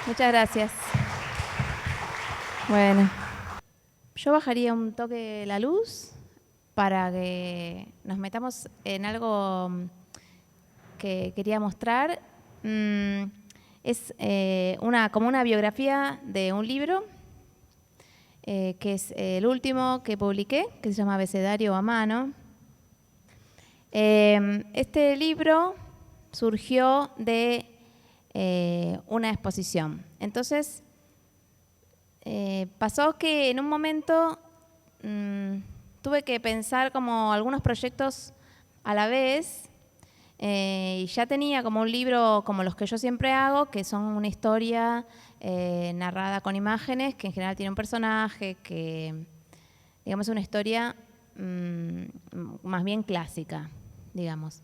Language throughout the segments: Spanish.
Muchas gracias. Bueno, yo bajaría un toque la luz para que nos metamos en algo que quería mostrar. Es como una biografía de un libro, que es el último que publiqué, que se llama Abecedario a mano. Este libro surgió de una exposición. Entonces, pasó que en un momento tuve que pensar como algunos proyectos a la vez, y ya tenía como un libro como los que yo siempre hago, que son una historia narrada con imágenes, que en general tiene un personaje, que digamos es una historia más bien clásica, digamos.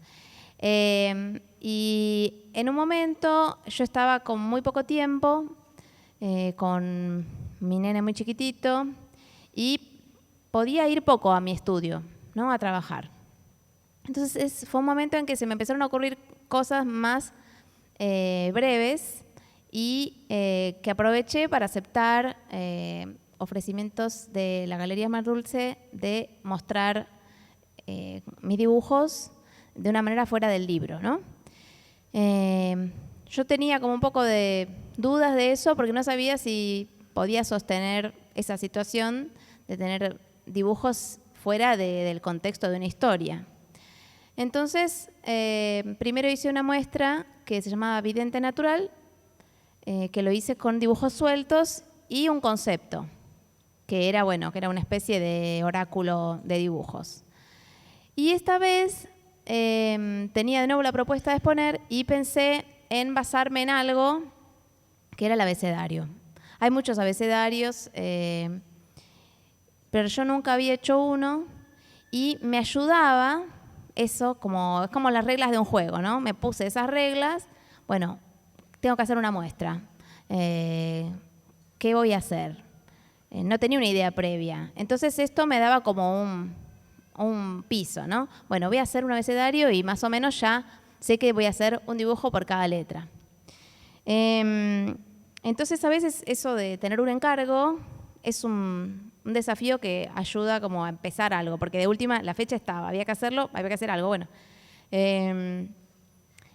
Y en un momento yo estaba con muy poco tiempo, con mi nene muy chiquitito, y podía ir poco a mi estudio, ¿no? A trabajar. Entonces fue un momento en que se me empezaron a ocurrir cosas más breves y que aproveché para aceptar ofrecimientos de la Galería Mar Dulce de mostrar mis dibujos de una manera fuera del libro, ¿no? Yo tenía como un poco de dudas de eso porque no sabía si podía sostener esa situación de tener dibujos fuera del contexto de una historia. Entonces, primero hice una muestra que se llamaba Vidente Natural, que lo hice con dibujos sueltos y un concepto, que era una especie de oráculo de dibujos. Y esta vez tenía de nuevo la propuesta de exponer y pensé en basarme en algo que era el abecedario. Hay muchos abecedarios, pero yo nunca había hecho uno y me ayudaba eso, es como las reglas de un juego, ¿no? Me puse esas reglas, bueno, tengo que hacer una muestra. ¿Qué voy a hacer? No tenía una idea previa. Entonces esto me daba como un piso, ¿no? Bueno, voy a hacer un abecedario y más o menos ya sé que voy a hacer un dibujo por cada letra. Entonces a veces eso de tener un encargo es un desafío que ayuda como a empezar algo, porque de última la fecha estaba, había que hacerlo, había que hacer algo, bueno.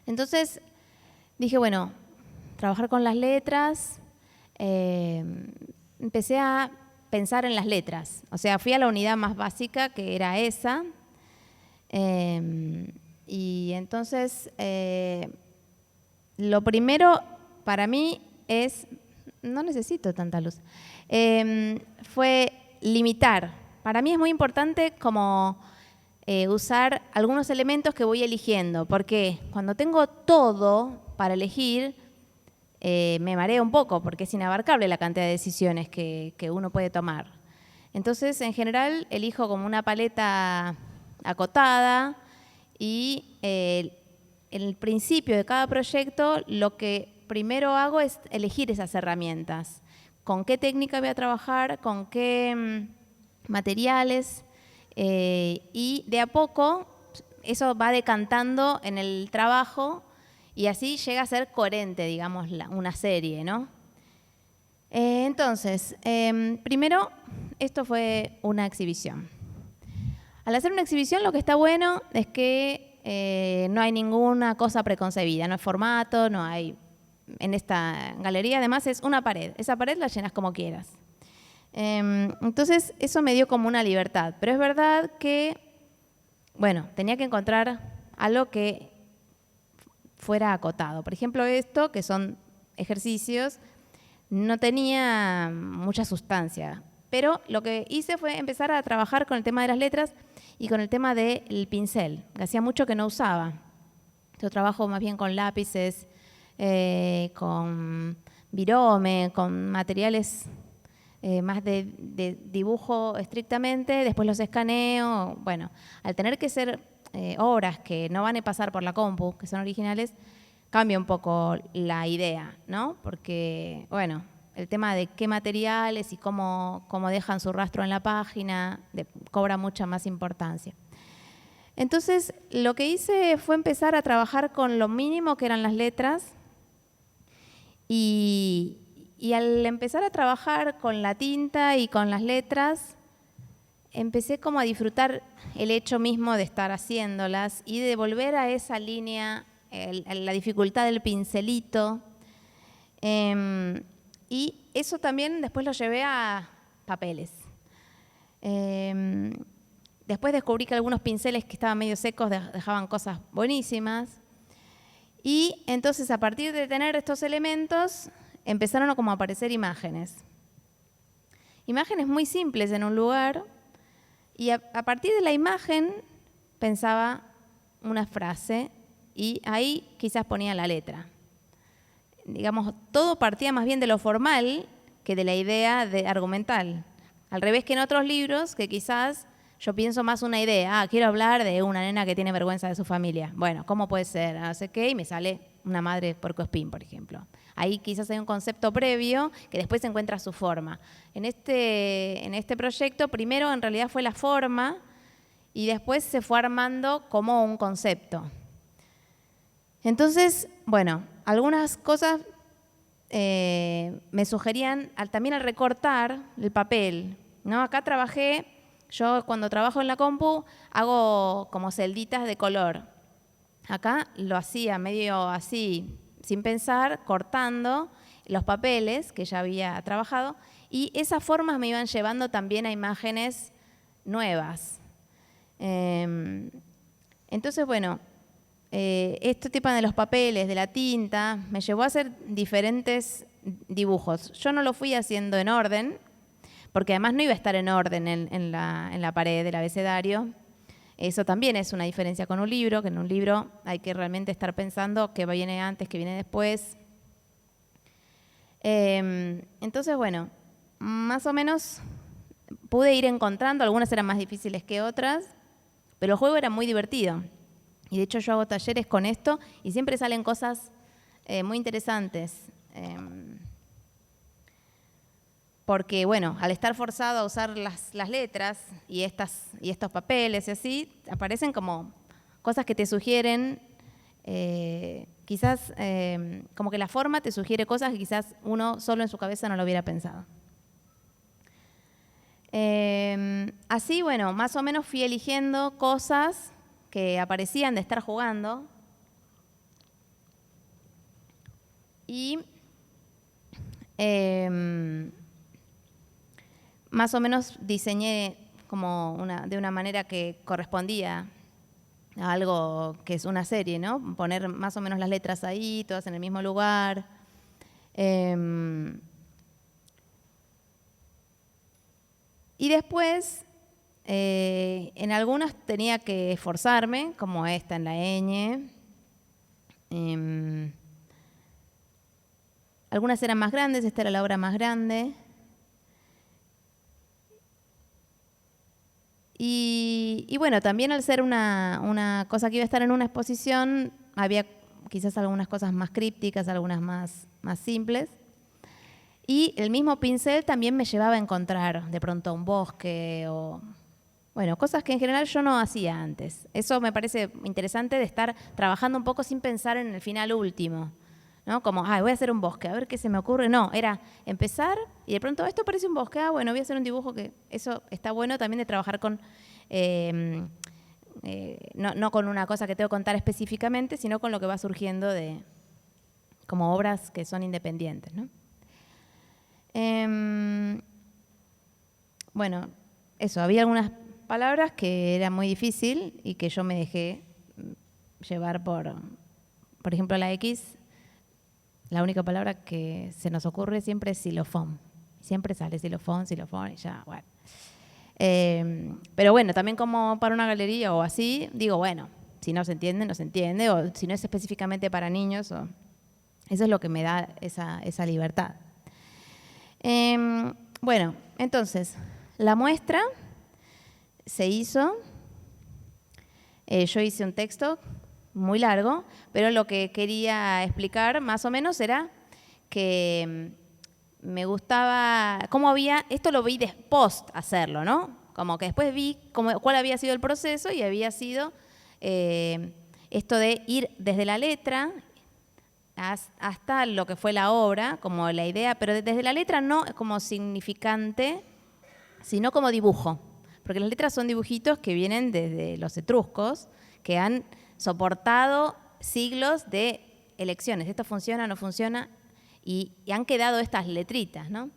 Entonces dije, bueno, trabajar con las letras, empecé a pensar en las letras, o sea, fui a la unidad más básica, que era esa, y entonces lo primero para mí es, no necesito tanta luz, fue limitar. Para mí es muy importante como usar algunos elementos que voy eligiendo, porque cuando tengo todo para elegir, me mareo un poco, porque es inabarcable la cantidad de decisiones que uno puede tomar. Entonces, en general, elijo como una paleta acotada y en el principio de cada proyecto lo que primero hago es elegir esas herramientas. ¿Con qué técnica voy a trabajar? ¿Con qué materiales? Y de a poco eso va decantando en el trabajo y así llega a ser coherente, digamos, una serie, ¿no? Entonces, primero, esto fue una exhibición. Al hacer una exhibición lo que está bueno es que no hay ninguna cosa preconcebida, no hay formato, no hay... En esta galería además es una pared, esa pared la llenas como quieras. Entonces eso me dio como una libertad, pero es verdad que, bueno, tenía que encontrar algo que fuera acotado. Por ejemplo, esto, que son ejercicios, no tenía mucha sustancia, pero lo que hice fue empezar a trabajar con el tema de las letras y con el tema del pincel, que hacía mucho que no usaba. Yo trabajo más bien con lápices, con virome, con materiales más de dibujo estrictamente, después los escaneo. Bueno, al tener que ser obras que no van a pasar por la compu, que son originales, cambia un poco la idea, ¿no? Porque, bueno, el tema de qué materiales y cómo dejan su rastro en la página cobra mucha más importancia. Entonces, lo que hice fue empezar a trabajar con lo mínimo que eran las letras Y al empezar a trabajar con la tinta y con las letras, empecé como a disfrutar el hecho mismo de estar haciéndolas y de volver a esa línea, la dificultad del pincelito. Y eso también después lo llevé a papeles. Después descubrí que algunos pinceles que estaban medio secos dejaban cosas buenísimas. Y entonces, a partir de tener estos elementos, empezaron a como aparecer imágenes. Imágenes muy simples en un lugar. Y a partir de la imagen pensaba una frase y ahí quizás ponía la letra. Digamos, todo partía más bien de lo formal que de la idea argumental. Al revés que en otros libros, que quizás yo pienso más una idea. Quiero hablar de una nena que tiene vergüenza de su familia. Bueno, ¿cómo puede ser? No sé qué, y me sale una madre puercoespín, por ejemplo. Ahí quizás hay un concepto previo que después encuentra su forma. En este proyecto, primero en realidad fue la forma y después se fue armando como un concepto. Entonces, bueno, algunas cosas me sugerían también al recortar el papel, ¿no? Acá yo cuando trabajo en la compu hago como celditas de color. Acá lo hacía medio así, sin pensar, cortando los papeles que ya había trabajado y esas formas me iban llevando también a imágenes nuevas. Entonces, bueno, este tema de los papeles, de la tinta, me llevó a hacer diferentes dibujos. Yo no lo fui haciendo en orden, porque además no iba a estar en orden en la pared del abecedario. Eso también es una diferencia con un libro, que en un libro hay que realmente estar pensando qué viene antes, qué viene después. Entonces, bueno, más o menos pude ir encontrando, algunas eran más difíciles que otras, pero el juego era muy divertido. Y de hecho yo hago talleres con esto y siempre salen cosas muy interesantes. Porque, bueno, al estar forzado a usar las letras y estos papeles y así, aparecen como cosas que te sugieren, quizás como que la forma te sugiere cosas que quizás uno solo en su cabeza no lo hubiera pensado. Así, bueno, más o menos fui eligiendo cosas que aparecían de estar jugando y más o menos diseñé como de una manera que correspondía a algo que es una serie, ¿no? Poner más o menos las letras ahí, todas en el mismo lugar. Y después, en algunas tenía que esforzarme, como esta en la ñ. Algunas eran más grandes, esta era la obra más grande. Y bueno, también al ser una cosa que iba a estar en una exposición, había quizás algunas cosas más crípticas, algunas más simples. Y el mismo pincel también me llevaba a encontrar de pronto un bosque o, bueno, cosas que en general yo no hacía antes. Eso me parece interesante de estar trabajando un poco sin pensar en el final último, ¿no? Como, voy a hacer un bosque, a ver qué se me ocurre. No, era empezar y de pronto esto parece un bosque. Bueno, voy a hacer un dibujo que eso está bueno también de trabajar con, no con una cosa que tengo que contar específicamente, sino con lo que va surgiendo de como obras que son independientes, ¿no? Bueno, eso, había algunas palabras que era muy difícil y que yo me dejé llevar por ejemplo, la X, la única palabra que se nos ocurre siempre es xilofón. Siempre sale xilofón, y ya, bueno. Pero bueno, también como para una galería o así, digo, bueno, si no se entiende, no se entiende, o si no es específicamente para niños, eso es lo que me da esa libertad. Bueno, entonces, la muestra se hizo. Yo hice un texto muy largo, pero lo que quería explicar más o menos era que me gustaba, cómo esto lo vi post hacerlo, ¿no? Como que después vi cuál había sido el proceso y había sido esto de ir desde la letra hasta lo que fue la obra, como la idea, pero desde la letra no como significante, sino como dibujo. Porque las letras son dibujitos que vienen desde los etruscos, que han soportado siglos de elecciones. Esto funciona, no funciona, y han quedado estas letritas, ¿no?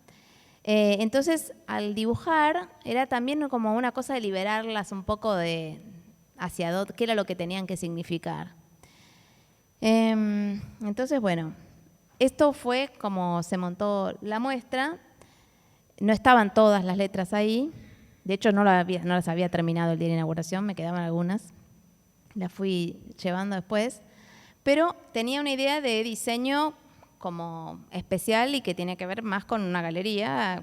Entonces, al dibujar, era también como una cosa de liberarlas un poco de hacia qué era lo que tenían que significar. Entonces, bueno, esto fue como se montó la muestra. No estaban todas las letras ahí. De hecho, no las había terminado el día de inauguración, me quedaban algunas. Las fui llevando después. Pero tenía una idea de diseño como especial y que tiene que ver más con una galería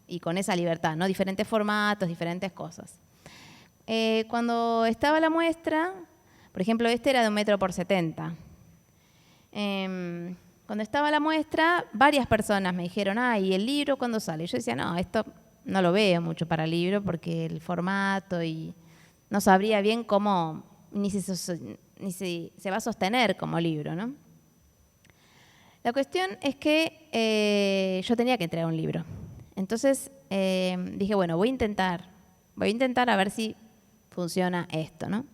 y con esa libertad, ¿no? Diferentes formatos, diferentes cosas. Cuando estaba la muestra, por ejemplo, este era de 1 m por 70. Cuando estaba la muestra, varias personas me dijeron, ¿y el libro cuándo sale? Yo decía, no, esto no lo veo mucho para el libro porque el formato y no sabría bien cómo, ni si se va a sostener como libro, ¿no? La cuestión es que yo tenía que entregar un libro. Entonces dije, bueno, voy a intentar a ver si funciona esto, ¿no?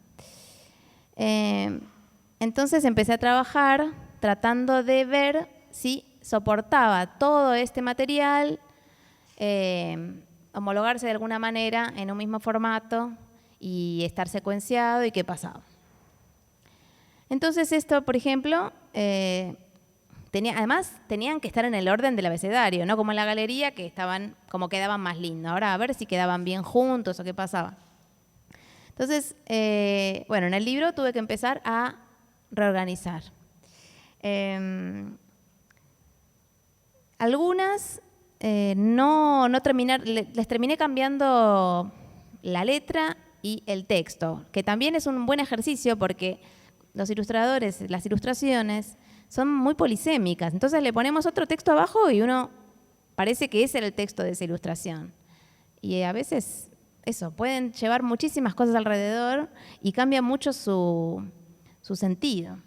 Entonces empecé a trabajar tratando de ver si soportaba todo este material, homologarse de alguna manera en un mismo formato y estar secuenciado y qué pasaba. Entonces esto, por ejemplo, además tenían que estar en el orden del abecedario, no como en la galería que quedaban más lindos. Ahora a ver si quedaban bien juntos o qué pasaba. Entonces, bueno, en el libro tuve que empezar a reorganizar. Algunas les terminé cambiando la letra y el texto, que también es un buen ejercicio porque los ilustradores, las ilustraciones, son muy polisémicas. Entonces le ponemos otro texto abajo y uno parece que ese era el texto de esa ilustración. Y a veces pueden llevar muchísimas cosas alrededor y cambia mucho su sentido.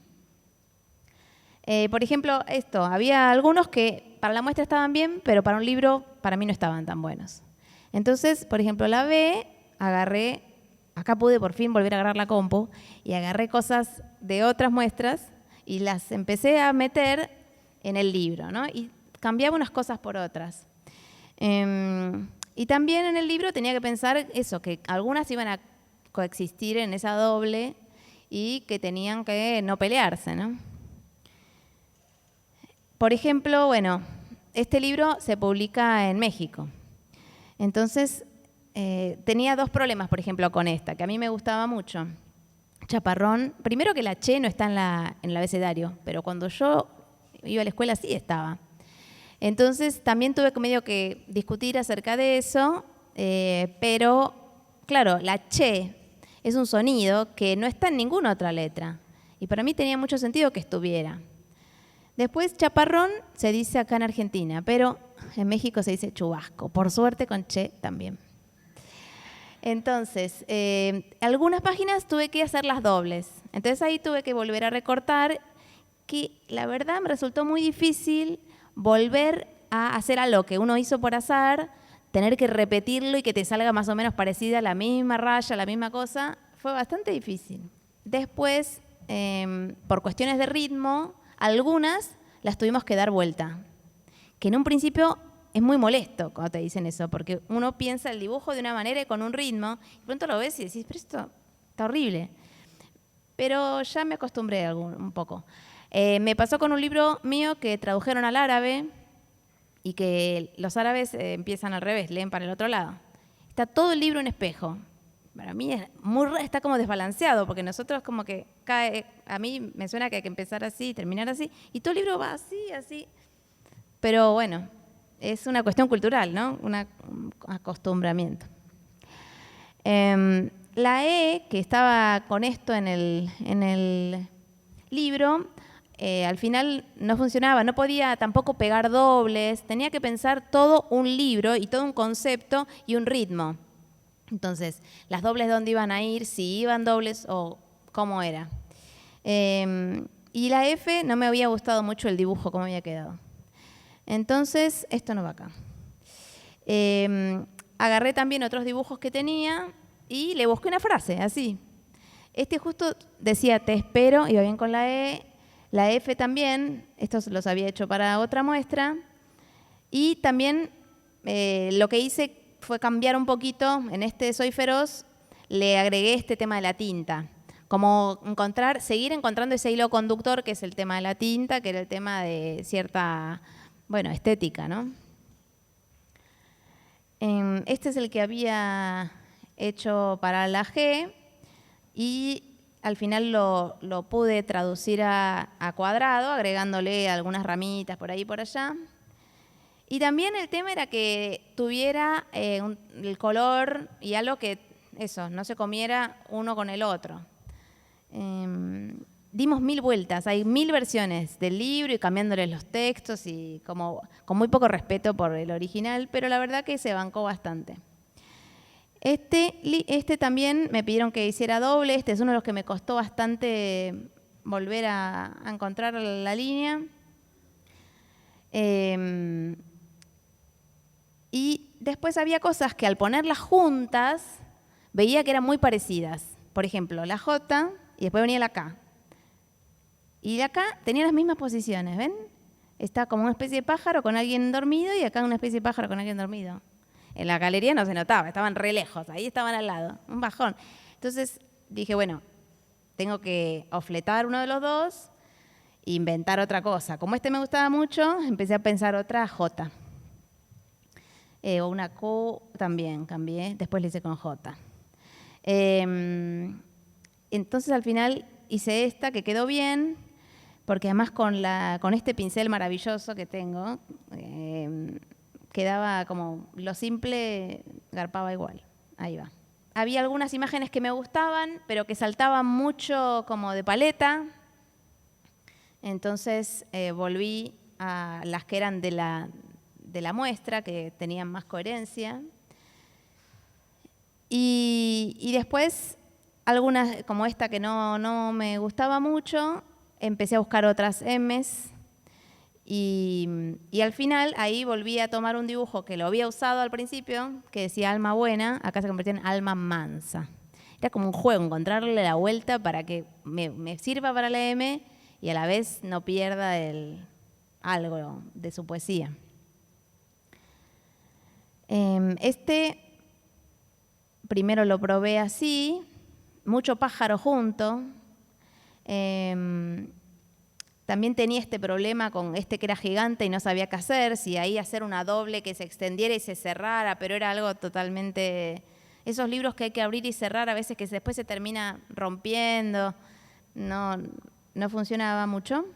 Por ejemplo, había algunos que para la muestra estaban bien, pero para un libro para mí no estaban tan buenos. Entonces, por ejemplo, la B, acá pude por fin volver a agarrar la compu y agarré cosas de otras muestras y las empecé a meter en el libro, ¿no? Y cambiaba unas cosas por otras. Y también en el libro tenía que pensar que algunas iban a coexistir en esa doble y que tenían que no pelearse, ¿no? Por ejemplo, bueno, este libro se publica en México. Entonces, tenía dos problemas, por ejemplo, con esta, que a mí me gustaba mucho. Chaparrón, primero que la che no está en el abecedario, pero cuando yo iba a la escuela sí estaba. Entonces, también tuve medio que discutir acerca de eso, pero, claro, la che es un sonido que no está en ninguna otra letra. Y para mí tenía mucho sentido que estuviera. Después, chaparrón se dice acá en Argentina, pero en México se dice chubasco. Por suerte con che también. Entonces, algunas páginas tuve que hacerlas dobles. Entonces ahí tuve que volver a recortar, que la verdad me resultó muy difícil volver a hacer algo que uno hizo por azar, tener que repetirlo y que te salga más o menos parecida, la misma raya, la misma cosa, fue bastante difícil. Después, por cuestiones de ritmo, algunas las tuvimos que dar vuelta, que en un principio es muy molesto cuando te dicen eso, porque uno piensa el dibujo de una manera y con un ritmo, y pronto lo ves y decís, pero esto está horrible. Pero ya me acostumbré un poco. Me pasó con un libro mío que tradujeron al árabe y que los árabes empiezan al revés, leen para el otro lado. Está todo el libro en espejo. Para mí está como desbalanceado, porque nosotros como que a mí me suena que hay que empezar así y terminar así, y todo el libro va así, así. Pero bueno, es una cuestión cultural, ¿no? Un acostumbramiento. La E, que estaba con esto en el libro, al final no funcionaba, no podía tampoco pegar dobles, tenía que pensar todo un libro y todo un concepto y un ritmo. Entonces, las dobles dónde iban a ir, si iban dobles o cómo era. Y la F no me había gustado mucho el dibujo, cómo había quedado. Entonces, esto no va acá. Agarré también otros dibujos que tenía y le busqué una frase, así. Este justo decía, te espero, iba bien con la E. La F también, estos los había hecho para otra muestra. Y también lo que hice fue cambiar un poquito, en este Soy Feroz, le agregué este tema de la tinta. Como seguir encontrando ese hilo conductor, que es el tema de la tinta, que era el tema de cierta, bueno, estética, ¿no? Este es el que había hecho para la G y al final lo pude traducir a cuadrado, agregándole algunas ramitas por ahí y por allá. Y también el tema era que tuviera el color y algo que, eso, no se comiera uno con el otro. Dimos 1000 vueltas, hay 1000 versiones del libro y cambiándoles los textos y como con muy poco respeto por el original, pero la verdad que se bancó bastante. Este también me pidieron que hiciera doble, este es uno de los que me costó bastante volver a encontrar la línea. Y después había cosas que al ponerlas juntas veía que eran muy parecidas. Por ejemplo, la J y después venía la K. Y la K tenía las mismas posiciones, ¿ven? Está como una especie de pájaro con alguien dormido y acá una especie de pájaro con alguien dormido. En la galería no se notaba, estaban re lejos, ahí estaban al lado, un bajón. Entonces dije, bueno, tengo que o fletar uno de los dos e inventar otra cosa. Como este me gustaba mucho, empecé a pensar otra J. O una Q también cambié, después le hice con J. Entonces al final hice esta que quedó bien, porque además con este pincel maravilloso que tengo, quedaba como lo simple, garpaba igual. Ahí va. Había algunas imágenes que me gustaban, pero que saltaban mucho como de paleta. Entonces volví a las que eran de la muestra, que tenían más coherencia. Y después, algunas, como esta que no me gustaba mucho, empecé a buscar otras M's. Y al final ahí volví a tomar un dibujo que lo había usado al principio, que decía alma buena, acá se convirtió en alma mansa. Era como un juego, encontrarle la vuelta para que me sirva para la M y a la vez no pierda algo de su poesía. Este primero lo probé así, mucho pájaro junto. También tenía este problema con este que era gigante y no sabía qué hacer, si ahí hacer una doble que se extendiera y se cerrara, pero era algo totalmente... Esos libros que hay que abrir y cerrar a veces que después se termina rompiendo, no funcionaba mucho.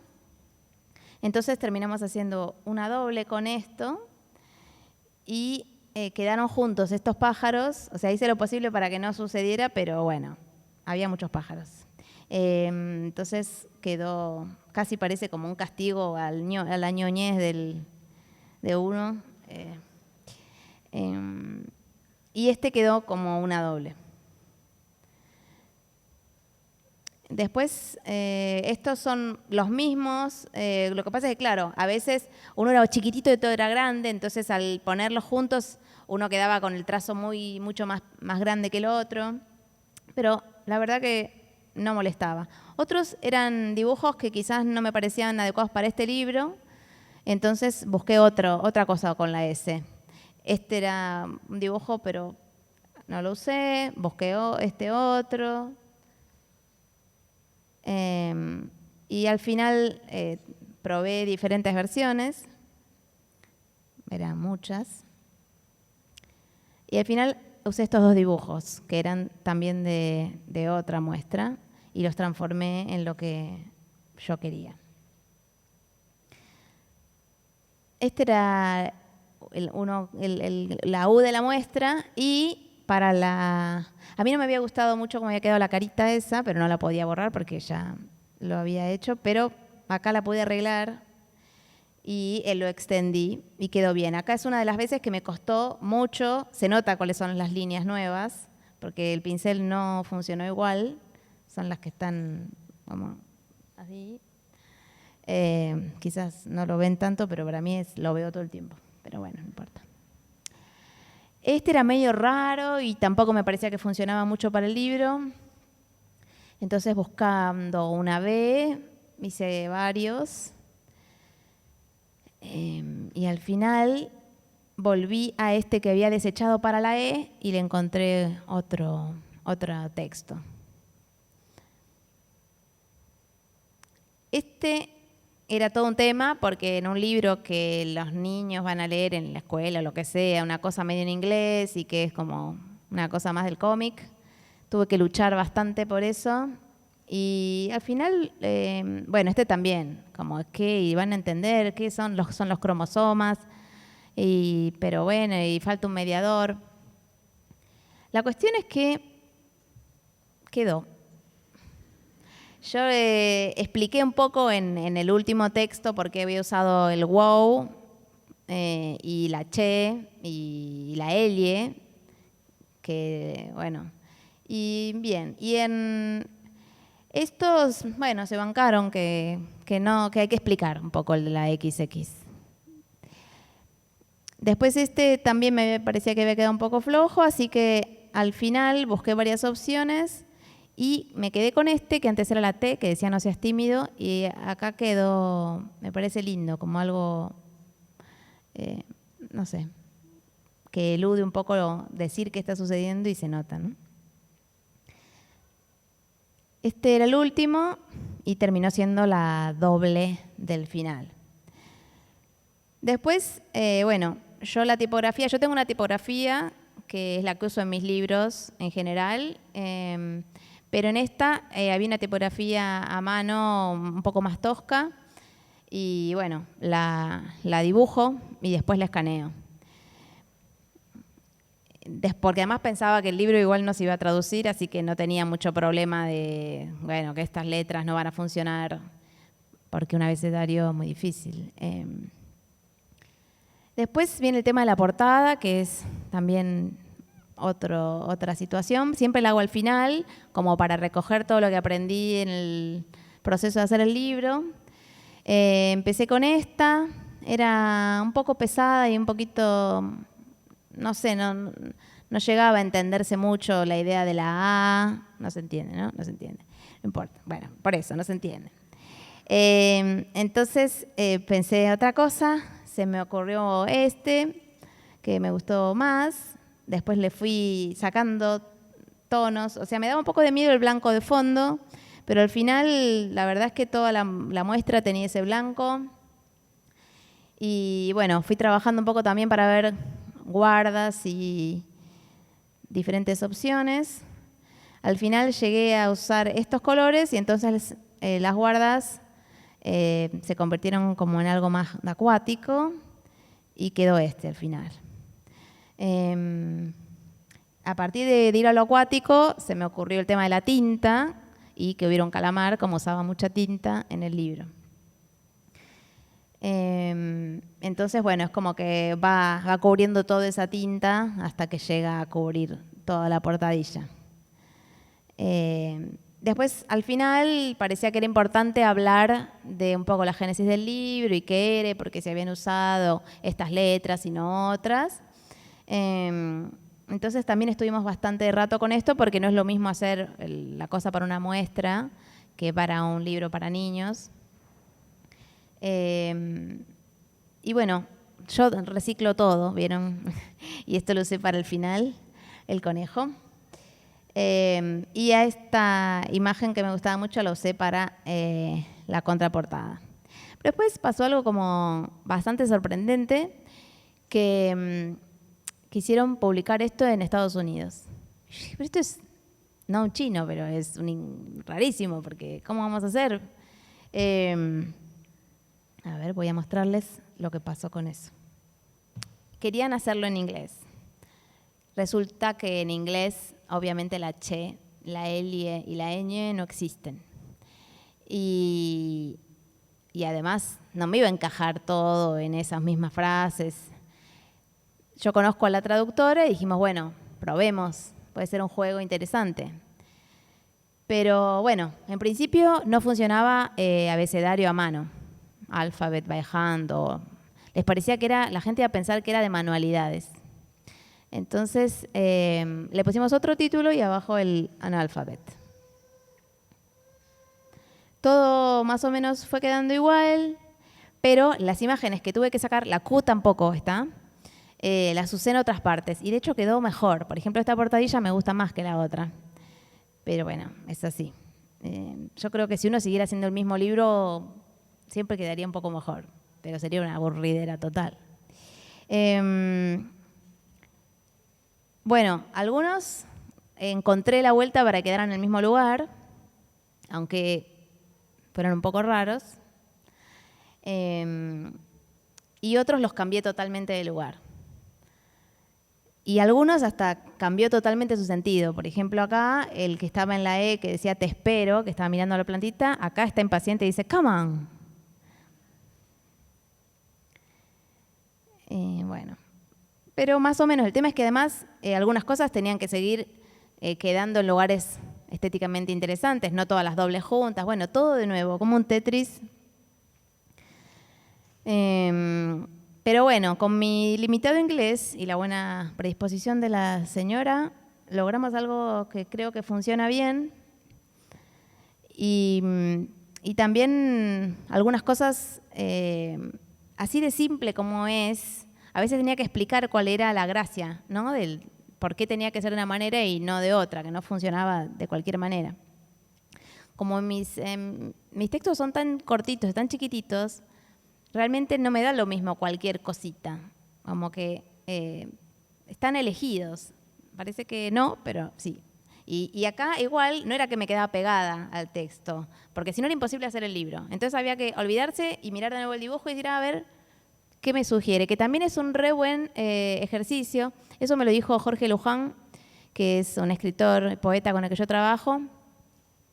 Entonces terminamos haciendo una doble con esto y quedaron juntos estos pájaros, o sea, hice lo posible para que no sucediera, pero bueno, había muchos pájaros. Entonces quedó, casi parece como un castigo a la ñoñez de uno. Y este quedó como una doble. Después, estos son los mismos. Lo que pasa es que, claro, a veces uno era chiquitito y todo era grande, entonces al ponerlos juntos uno quedaba con el trazo mucho más grande que el otro. Pero la verdad que no molestaba. Otros eran dibujos que quizás no me parecían adecuados para este libro, entonces busqué otra cosa con la S. Este era un dibujo, pero no lo usé, busqué este otro. Y al final probé diferentes versiones, eran muchas. Y al final usé estos dos dibujos, que eran también de otra muestra, y los transformé en lo que yo quería. Este era la U de la muestra, y para a mí no me había gustado mucho cómo había quedado la carita esa, pero no la podía borrar porque ya lo había hecho, pero acá la pude arreglar y lo extendí y quedó bien. Acá es una de las veces que me costó mucho, se nota cuáles son las líneas nuevas, porque el pincel no funcionó igual, son las que están como así, Quizás no lo ven tanto, pero para mí lo veo todo el tiempo. Pero bueno, no importa. Este era medio raro y tampoco me parecía que funcionaba mucho para el libro. Entonces, buscando una B, hice varios. Y al final volví a este que había desechado para la E y le encontré otro texto. Este era todo un tema porque en un libro que los niños van a leer en la escuela o lo que sea, una cosa medio en inglés y que es como una cosa más del cómic, tuve que luchar bastante por eso. Y al final, bueno, este también, como es que van a entender qué son los cromosomas, pero bueno, y falta un mediador. La cuestión es que quedó. Yo expliqué un poco en el último texto por qué había usado el wow y la che y la elie, que bueno, y bien, y en estos, bueno, se bancaron que hay que explicar un poco el de la XX. Después este también me parecía que había quedado un poco flojo, así que al final busqué varias opciones y me quedé con este, que antes era la T, que decía no seas tímido, y acá quedó, me parece lindo, como algo, no sé, que elude un poco decir qué está sucediendo y se nota, ¿no? Este era el último y terminó siendo la doble del final. Después, bueno, yo tengo una tipografía que es la que uso en mis libros en general, pero en esta había una tipografía a mano un poco más tosca y bueno, la dibujo y después la escaneo. Porque además pensaba que el libro igual no se iba a traducir, así que no tenía mucho problema de, bueno, que estas letras no van a funcionar porque un abecedario es muy difícil. Después viene el tema de la portada, que es también otra situación. Siempre la hago al final, como para recoger todo lo que aprendí en el proceso de hacer el libro. Empecé con esta, era un poco pesada y un poquito, no sé, no llegaba a entenderse mucho la idea de la A. No se entiende, ¿no? No se entiende. No importa. Bueno, por eso, no se entiende. Entonces pensé otra cosa, se me ocurrió que me gustó más. Después le fui sacando tonos, o sea, me daba un poco de miedo el blanco de fondo, pero al final la verdad es que toda la muestra tenía ese blanco. Y bueno, fui trabajando un poco también para ver guardas y diferentes opciones. Al final llegué a usar estos colores y entonces las guardas se convirtieron como en algo más acuático y quedó al final. A partir de ir a lo acuático se me ocurrió el tema de la tinta y que hubiera un calamar, como usaba mucha tinta en el libro. Entonces, bueno, es como que va cubriendo toda esa tinta hasta que llega a cubrir toda la portadilla. Después, al final, parecía que era importante hablar de un poco la génesis del libro y qué era, porque se habían usado estas letras y no otras. Entonces también estuvimos bastante rato con esto porque no es lo mismo hacer la cosa para una muestra que para un libro para niños. Y bueno, yo reciclo todo, ¿vieron? Y esto lo usé para el final, el conejo. Y a esta imagen que me gustaba mucho la usé para la contraportada. Pero después pasó algo como bastante sorprendente, que quisieron publicar esto en Estados Unidos. Pero esto es, no un chino, pero es rarísimo, porque ¿cómo vamos a hacer? A ver, voy a mostrarles lo que pasó con eso. Querían hacerlo en inglés. Resulta que en inglés, obviamente la che, la elie y la ñ no existen. Y además no me iba a encajar todo en esas mismas frases. Yo conozco a la traductora y dijimos, bueno, probemos, puede ser un juego interesante. Pero bueno, en principio no funcionaba abecedario a mano. Alphabet by Hand, les parecía que la gente iba a pensar que era de manualidades. Entonces le pusimos otro título y abajo el Analphabet. Todo más o menos fue quedando igual, pero las imágenes que tuve que sacar, la Q tampoco está, las usé en otras partes y de hecho quedó mejor. Por ejemplo, esta portadilla me gusta más que la otra, pero bueno, es así. Yo creo que si uno siguiera haciendo el mismo libro, siempre quedaría un poco mejor, pero sería una aburridera total. Bueno, algunos encontré la vuelta para quedar en el mismo lugar, aunque fueron un poco raros. Y otros los cambié totalmente de lugar. Y algunos hasta cambió totalmente su sentido. Por ejemplo, acá, el que estaba en la E, que decía te espero, que estaba mirando a la plantita, acá está impaciente y dice come on. Bueno, pero más o menos el tema es que además algunas cosas tenían que seguir quedando en lugares estéticamente interesantes, no todas las dobles juntas, bueno, todo de nuevo, como un Tetris. Pero bueno, con mi limitado inglés y la buena predisposición de la señora, logramos algo que creo que funciona bien. Y también algunas cosas, así de simple como es, a veces tenía que explicar cuál era la gracia, ¿no? Del por qué tenía que ser de una manera y no de otra, que no funcionaba de cualquier manera. Como mis textos son tan cortitos, tan chiquititos, realmente no me da lo mismo cualquier cosita, como que están elegidos. Parece que no, pero sí. Y acá igual no era que me quedaba pegada al texto, porque si no era imposible hacer el libro. Entonces había que olvidarse y mirar de nuevo el dibujo y decir, a ver, ¿qué me sugiere? Que también es un re buen ejercicio. Eso me lo dijo Jorge Luján, que es un escritor, poeta con el que yo trabajo.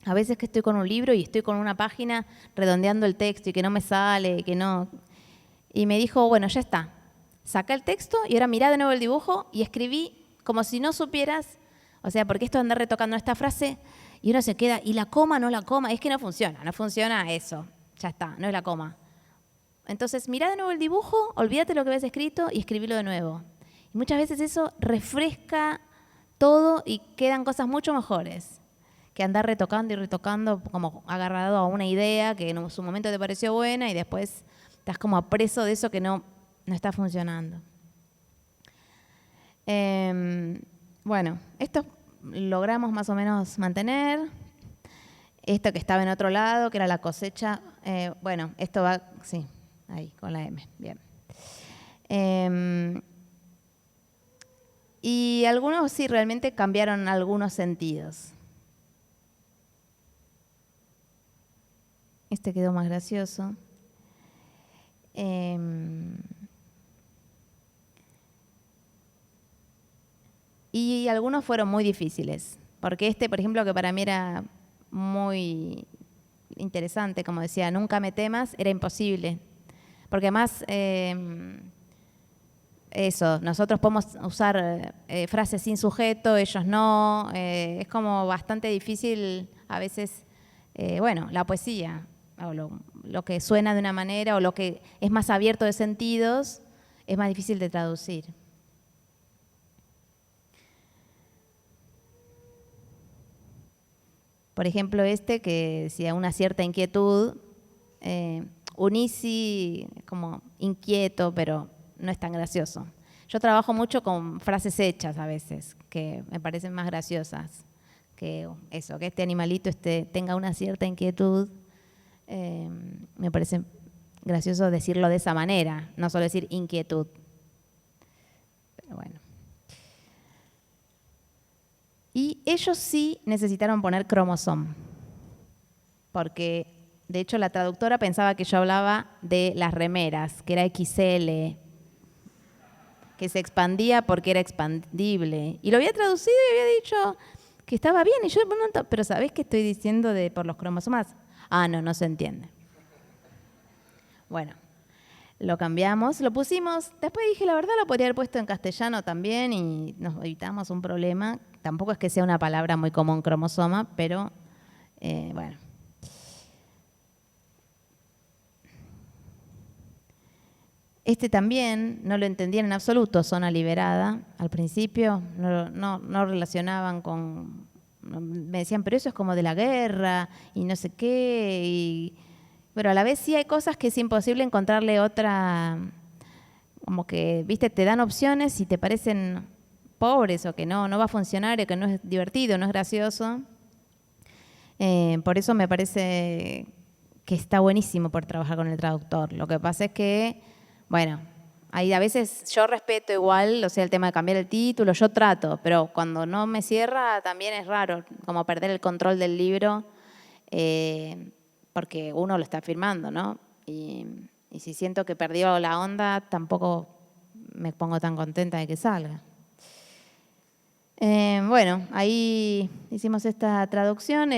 A veces que estoy con un libro y estoy con una página redondeando el texto y que no me sale, que no. Y me dijo, bueno, ya está. Saca el texto y ahora mirá de nuevo el dibujo y escribí como si no supieras, o sea, porque esto de andar retocando esta frase y uno se queda, ¿y la coma, no la coma? Es que no funciona eso, ya está, no es la coma. Entonces, mirá de nuevo el dibujo, olvídate lo que habías escrito y escribilo de nuevo. Y muchas veces eso refresca todo y quedan cosas mucho mejores que andar retocando y retocando como agarrado a una idea que en su momento te pareció buena y después estás como preso de eso que no está funcionando. Bueno, esto logramos más o menos mantener. Esto que estaba en otro lado, que era la cosecha, bueno, esto va, sí, ahí, con la M, bien. Y algunos sí, realmente cambiaron algunos sentidos. Este quedó más gracioso. Y algunos fueron muy difíciles, porque este, por ejemplo, que para mí era muy interesante, como decía, nunca me temas, era imposible. Porque además, eso, nosotros podemos usar frases sin sujeto, ellos no, es como bastante difícil a veces, bueno, la poesía, o lo que suena de una manera o lo que es más abierto de sentidos, es más difícil de traducir. Por ejemplo, este que decía una cierta inquietud, Unisi como inquieto, pero no es tan gracioso. Yo trabajo mucho con frases hechas a veces, que me parecen más graciosas que eso, que este animalito tenga una cierta inquietud. Me parece gracioso decirlo de esa manera, no solo decir inquietud. Pero bueno. Y ellos sí necesitaron poner cromosoma, porque de hecho la traductora pensaba que yo hablaba de las remeras, que era XL, que se expandía porque era expandible. Y lo había traducido y había dicho que estaba bien. Y yo me pregunto, ¿pero sabés qué estoy diciendo por los cromosomas? Ah, no se entiende. Bueno, lo cambiamos, lo pusimos. Después dije, la verdad lo podría haber puesto en castellano también y nos evitamos un problema. Tampoco es que sea una palabra muy común cromosoma, pero bueno. Este también no lo entendían en absoluto, Zona Liberada. Al principio no relacionaban con... Me decían, pero eso es como de la guerra y no sé qué. Pero a la vez sí hay cosas que es imposible encontrarle otra... Como que, viste, te dan opciones y te parecen pobres o que no va a funcionar o que no es divertido, no es gracioso. Por eso me parece que está buenísimo por trabajar con el traductor. Lo que pasa es que, bueno, ahí a veces yo respeto igual, o sea, el tema de cambiar el título, yo trato, pero cuando no me cierra también es raro, como perder el control del libro, porque uno lo está firmando, ¿no? Y si siento que perdió la onda, tampoco me pongo tan contenta de que salga. Bueno, ahí hicimos esta traducción.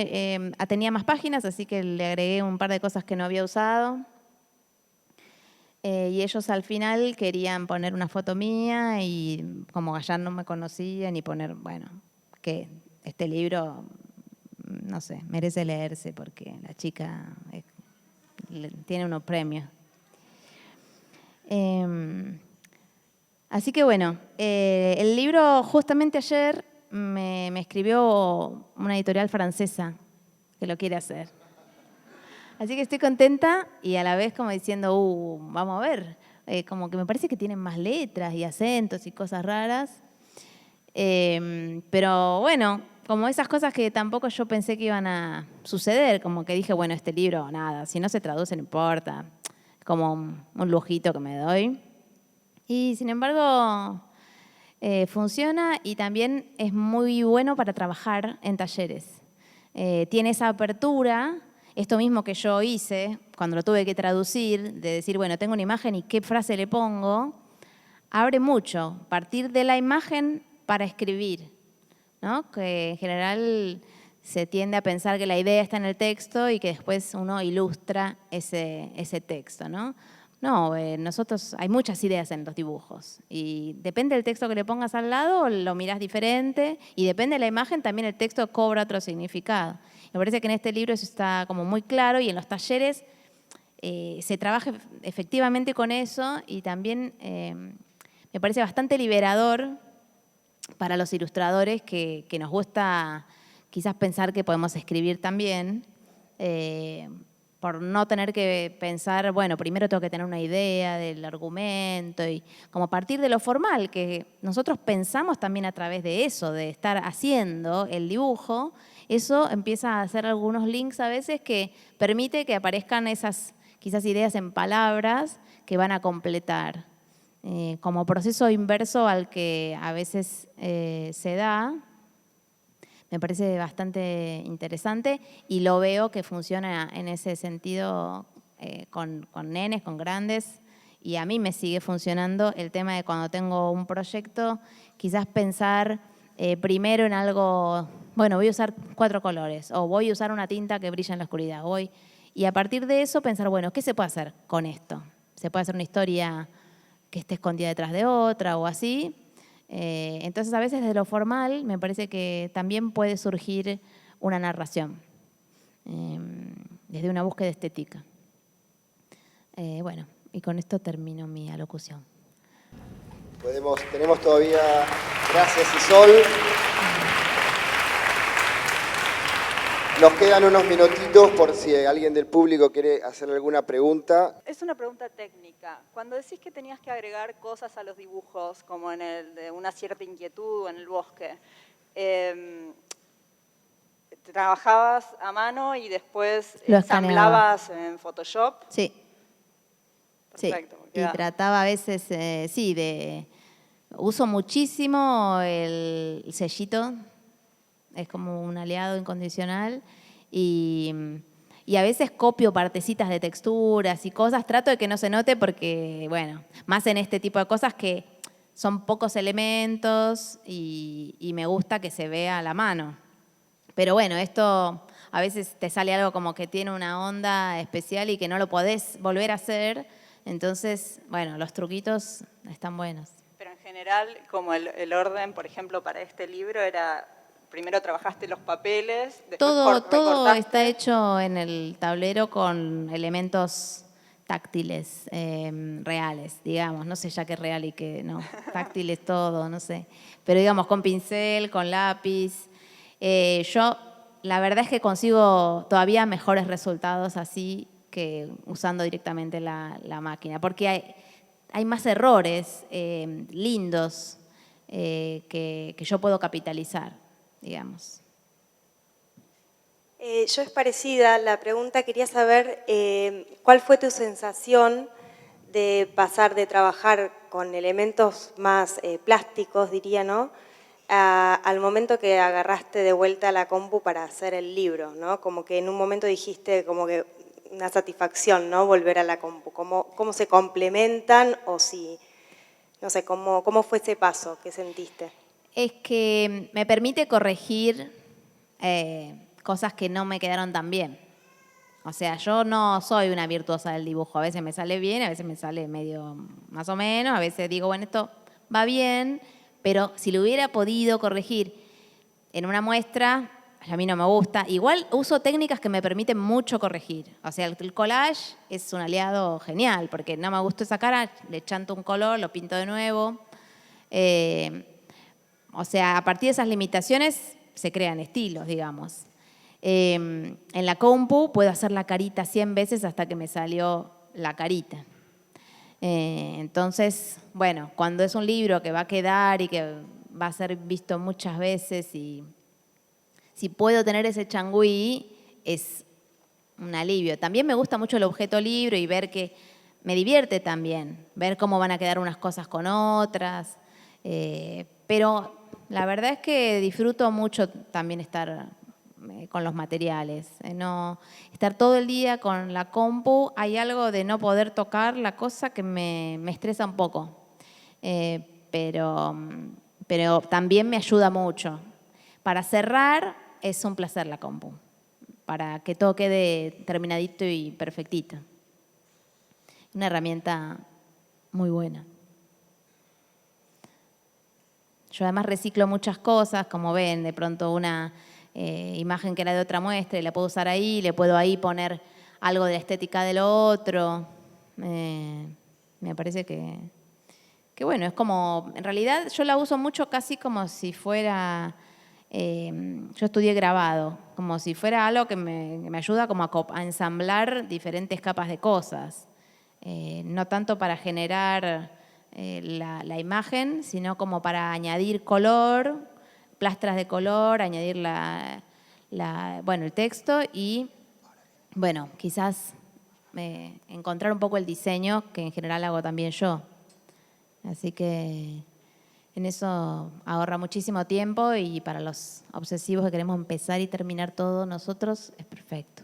Tenía más páginas, así que le agregué un par de cosas que no había usado. Y ellos al final querían poner una foto mía y como allá no me conocían y poner, bueno, que este libro, no sé, merece leerse porque la chica tiene unos premios. Así que bueno, el libro justamente ayer me escribió una editorial francesa que lo quiere hacer. Así que estoy contenta y a la vez como diciendo, vamos a ver, como que me parece que tienen más letras y acentos y cosas raras. Pero bueno, como esas cosas que tampoco yo pensé que iban a suceder, como que dije, bueno, este libro, nada, si no se traduce no importa, como un lujito que me doy. Y sin embargo, funciona y también es muy bueno para trabajar en talleres. Tiene esa apertura, esto mismo que yo hice cuando lo tuve que traducir, de decir, bueno, tengo una imagen y qué frase le pongo, abre mucho, partir de la imagen para escribir, ¿no? Que en general se tiende a pensar que la idea está en el texto y que después uno ilustra ese texto, ¿no? No, nosotros hay muchas ideas en los dibujos y depende del texto que le pongas al lado, lo mirás diferente y depende de la imagen también el texto cobra otro significado. Me parece que en este libro eso está como muy claro y en los talleres se trabaja efectivamente con eso y también me parece bastante liberador para los ilustradores que nos gusta quizás pensar que podemos escribir también, por no tener que pensar, bueno, primero tengo que tener una idea del argumento y como partir de lo formal, que nosotros pensamos también a través de eso, de estar haciendo el dibujo, eso empieza a hacer algunos links a veces que permite que aparezcan esas quizás ideas en palabras que van a completar. Como proceso inverso al que a veces se da, me parece bastante interesante y lo veo que funciona en ese sentido con nenes, con grandes, y a mí me sigue funcionando el tema de cuando tengo un proyecto, quizás pensar primero en algo, bueno, voy a usar 4 colores, o voy a usar una tinta que brilla en la oscuridad, y a partir de eso pensar, bueno, ¿qué se puede hacer con esto? ¿Se puede hacer una historia que esté escondida detrás de otra o así? Entonces, a veces de lo formal me parece que también puede surgir una narración, desde una búsqueda estética. Bueno, y con esto termino mi alocución. Tenemos todavía, gracias Isol. Nos quedan unos minutitos por si alguien del público quiere hacer alguna pregunta. Es una pregunta técnica. Cuando decís que tenías que agregar cosas a los dibujos, como en el de una cierta inquietud o en el bosque, ¿trabajabas a mano y después ensamblabas en Photoshop? Sí. Perfecto. Sí. Y trataba a veces, uso muchísimo el sellito, es como un aliado incondicional y a veces copio partecitas de texturas y cosas, trato de que no se note porque, bueno, más en este tipo de cosas que son pocos elementos y me gusta que se vea a la mano. Pero bueno, esto a veces te sale algo como que tiene una onda especial y que no lo podés volver a hacer, entonces, bueno, los truquitos están buenos. Pero en general, como el orden, por ejemplo, para este libro era... Primero trabajaste los papeles, después Todo recortaste. está hecho en el tablero con elementos táctiles, reales, digamos. No sé ya qué es real y qué no. Táctiles todo, no sé. Pero digamos, con pincel, con lápiz. Yo, la verdad es que consigo todavía mejores resultados así que usando directamente la máquina. Porque hay más errores lindos que yo puedo capitalizar, digamos. Yo es parecida, la pregunta quería saber cuál fue tu sensación de pasar de trabajar con elementos más plásticos, diría, ¿no? Al momento que agarraste de vuelta la compu para hacer el libro, ¿no? Como que en un momento dijiste como que una satisfacción, ¿no? Volver a la compu, cómo se complementan o si, no sé, cómo fue ese paso, ¿qué sentiste? Es que me permite corregir cosas que no me quedaron tan bien. O sea, yo no soy una virtuosa del dibujo. A veces me sale bien, a veces me sale medio más o menos. A veces digo, bueno, esto va bien, pero si lo hubiera podido corregir en una muestra, a mí no me gusta. Igual uso técnicas que me permiten mucho corregir. O sea, el collage es un aliado genial, porque no me gustó esa cara, le chanto un color, lo pinto de nuevo. O sea, a partir de esas limitaciones se crean estilos, digamos. En la compu puedo hacer la carita 100 veces hasta que me salió la carita. Entonces, bueno, cuando es un libro que va a quedar y que va a ser visto muchas veces y si puedo tener ese changüí, es un alivio. También me gusta mucho el objeto libro y ver que me divierte también, ver cómo van a quedar unas cosas con otras. Pero la verdad es que disfruto mucho también estar con los materiales. No, estar todo el día con la compu, hay algo de no poder tocar la cosa que me estresa un poco. Pero también me ayuda mucho. Para cerrar es un placer la compu, para que todo quede terminadito y perfectito. Una herramienta muy buena. Yo además reciclo muchas cosas, como ven, de pronto una imagen que era de otra muestra y la puedo usar ahí, le puedo ahí poner algo de la estética del otro. Me parece que bueno, es como, en realidad yo la uso mucho casi como si fuera, yo estudié grabado, como si fuera algo que me ayuda como a ensamblar diferentes capas de cosas. No tanto para generar la imagen, sino como para añadir color, plastras de color, añadir bueno, el texto y, bueno, quizás encontrar un poco el diseño que en general hago también yo. Así que en eso ahorra muchísimo tiempo y para los obsesivos que queremos empezar y terminar todo nosotros es perfecto.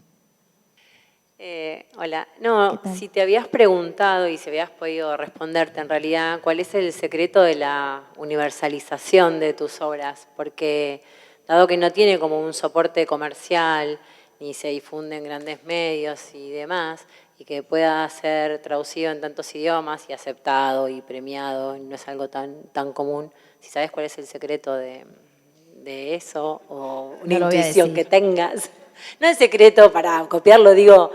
Hola, no, si te habías preguntado y si habías podido responderte en realidad cuál es el secreto de la universalización de tus obras, porque dado que no tiene como un soporte comercial ni se difunde en grandes medios y demás, y que pueda ser traducido en tantos idiomas y aceptado y premiado, no es algo tan común, si sabes cuál es el secreto de eso o una intuición que tengas. No es secreto para copiarlo, digo,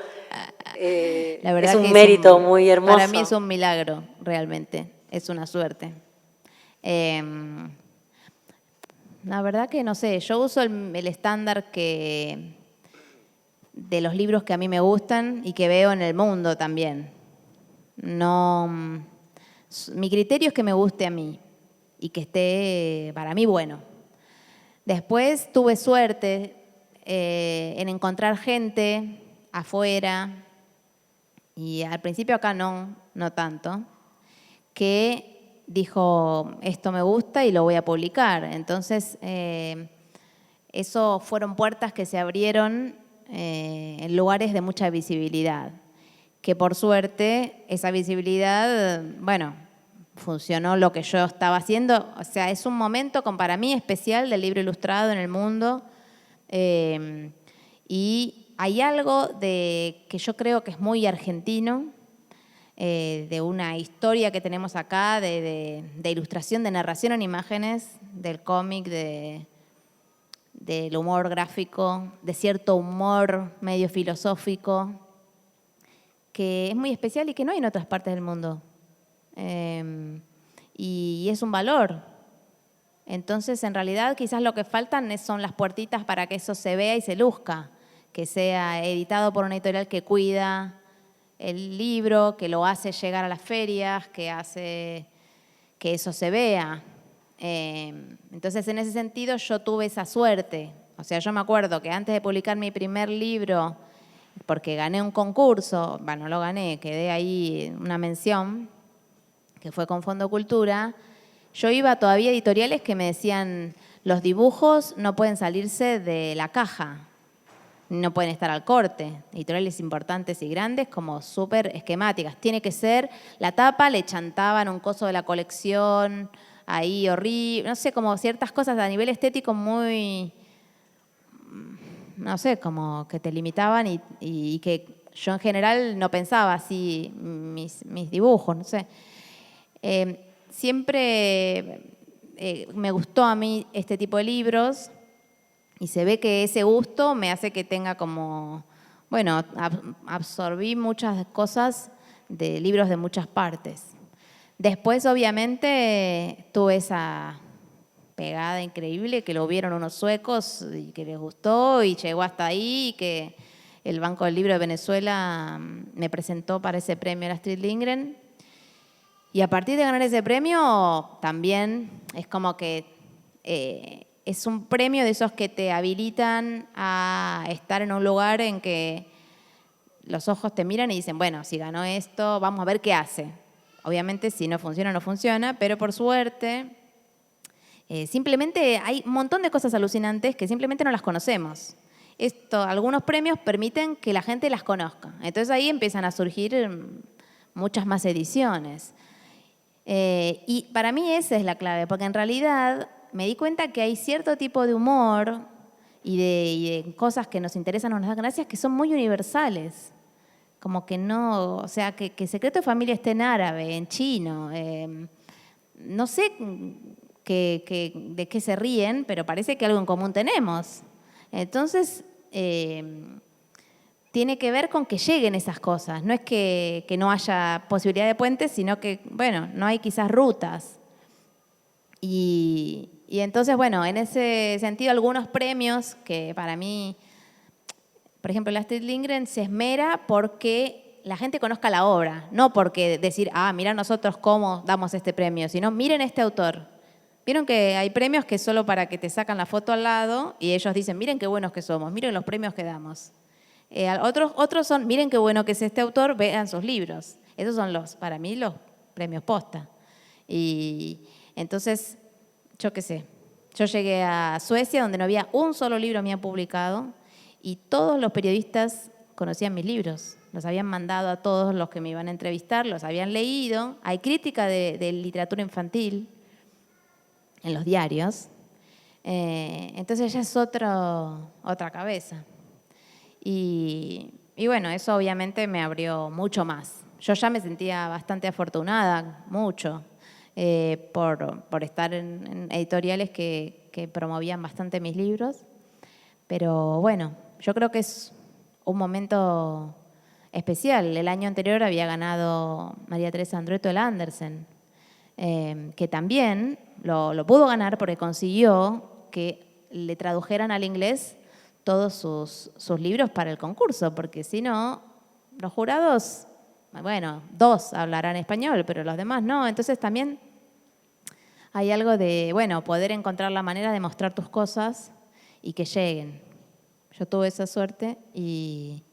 la verdad es un que mérito muy hermoso. Para mí es un milagro, realmente, es una suerte. La verdad que no sé, yo uso el estándar de los libros que a mí me gustan y que veo en el mundo también. No, mi criterio es que me guste a mí y que esté para mí bueno. Después tuve suerte en encontrar gente afuera, y al principio acá no tanto, que dijo, esto me gusta y lo voy a publicar. Entonces, eso fueron puertas que se abrieron en lugares de mucha visibilidad, que por suerte esa visibilidad, bueno, funcionó lo que yo estaba haciendo. O sea, es un momento para mí especial del libro ilustrado en el mundo. Y hay algo que yo creo que es muy argentino, de una historia que tenemos acá, de ilustración, de narración en imágenes, del cómic, del humor gráfico, de cierto humor medio filosófico, que es muy especial y que no hay en otras partes del mundo. Y es un valor. Entonces, en realidad, quizás lo que faltan son las puertitas para que eso se vea y se luzca, que sea editado por una editorial que cuida el libro, que lo hace llegar a las ferias, que hace que eso se vea. Entonces, en ese sentido, yo tuve esa suerte. O sea, yo me acuerdo que antes de publicar mi primer libro, porque gané un concurso, bueno, no lo gané, quedé ahí una mención, que fue con Fondo Cultura, yo iba todavía a editoriales que me decían, los dibujos no pueden salirse de la caja, no pueden estar al corte. Editoriales importantes y grandes como súper esquemáticas. Tiene que ser, la tapa le chantaban un coso de la colección, ahí horrible, no sé, como ciertas cosas a nivel estético muy, no sé, como que te limitaban y que yo en general no pensaba así mis dibujos, no sé. Siempre me gustó a mí este tipo de libros y se ve que ese gusto me hace que tenga como, bueno, absorbí muchas cosas de libros de muchas partes. Después, obviamente, tuve esa pegada increíble que lo vieron unos suecos y que les gustó y llegó hasta ahí y que el Banco del Libro de Venezuela me presentó para ese premio a la Astrid Lindgren. Y a partir de ganar ese premio, también es como que es un premio de esos que te habilitan a estar en un lugar en que los ojos te miran y dicen, bueno, si ganó esto, vamos a ver qué hace. Obviamente, si no funciona, no funciona, pero por suerte, simplemente hay un montón de cosas alucinantes que simplemente no las conocemos. Algunos premios permiten que la gente las conozca. Entonces ahí empiezan a surgir muchas más ediciones. Y para mí esa es la clave, porque en realidad me di cuenta que hay cierto tipo de humor y de cosas que nos interesan o nos dan gracias que son muy universales. Como que no, o sea, que Secreto de Familia esté en árabe, en chino, no sé de qué se ríen, pero parece que algo en común tenemos. Entonces, tiene que ver con que lleguen esas cosas. No es que no haya posibilidad de puentes, sino que, bueno, no hay quizás rutas. Y entonces, bueno, en ese sentido, algunos premios que para mí, por ejemplo, la Astrid Lindgren se esmera porque la gente conozca la obra, no porque decir, mira nosotros cómo damos este premio, sino miren este autor. Vieron que hay premios que solo para que te sacan la foto al lado y ellos dicen, miren qué buenos que somos, miren los premios que damos. Otros son, miren qué bueno que es este autor, vean sus libros. Esos son para mí, los premios posta. Y entonces, yo qué sé, yo llegué a Suecia donde no había un solo libro mío publicado y todos los periodistas conocían mis libros. Los habían mandado a todos los que me iban a entrevistar, los habían leído. Hay crítica de literatura infantil en los diarios. Entonces ya es otra cabeza. Y bueno, eso obviamente me abrió mucho más. Yo ya me sentía bastante afortunada, mucho, por estar en editoriales que promovían bastante mis libros. Pero bueno, yo creo que es un momento especial. El año anterior había ganado María Teresa Andrueto el Andersen, que también lo pudo ganar porque consiguió que le tradujeran al inglés todos sus libros para el concurso, porque si no, los jurados, bueno, 2 hablarán español, pero los demás no. Entonces también hay algo de, bueno, poder encontrar la manera de mostrar tus cosas y que lleguen. Yo tuve esa suerte y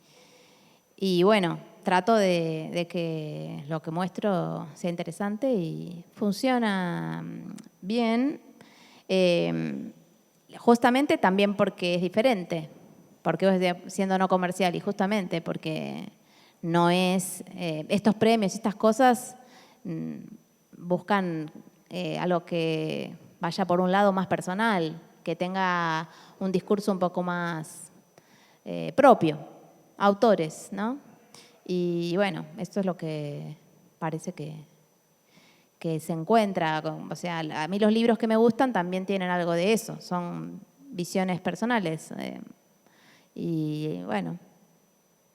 bueno, trato de que lo que muestro sea interesante y funciona bien. Justamente también porque es diferente, porque siendo no comercial y justamente porque no es, estos premios, estas cosas buscan algo que vaya por un lado más personal, que tenga un discurso un poco más propio, autores, ¿no? Y bueno, esto es lo que parece que se encuentra, o sea, a mí los libros que me gustan también tienen algo de eso, son visiones personales. Y bueno,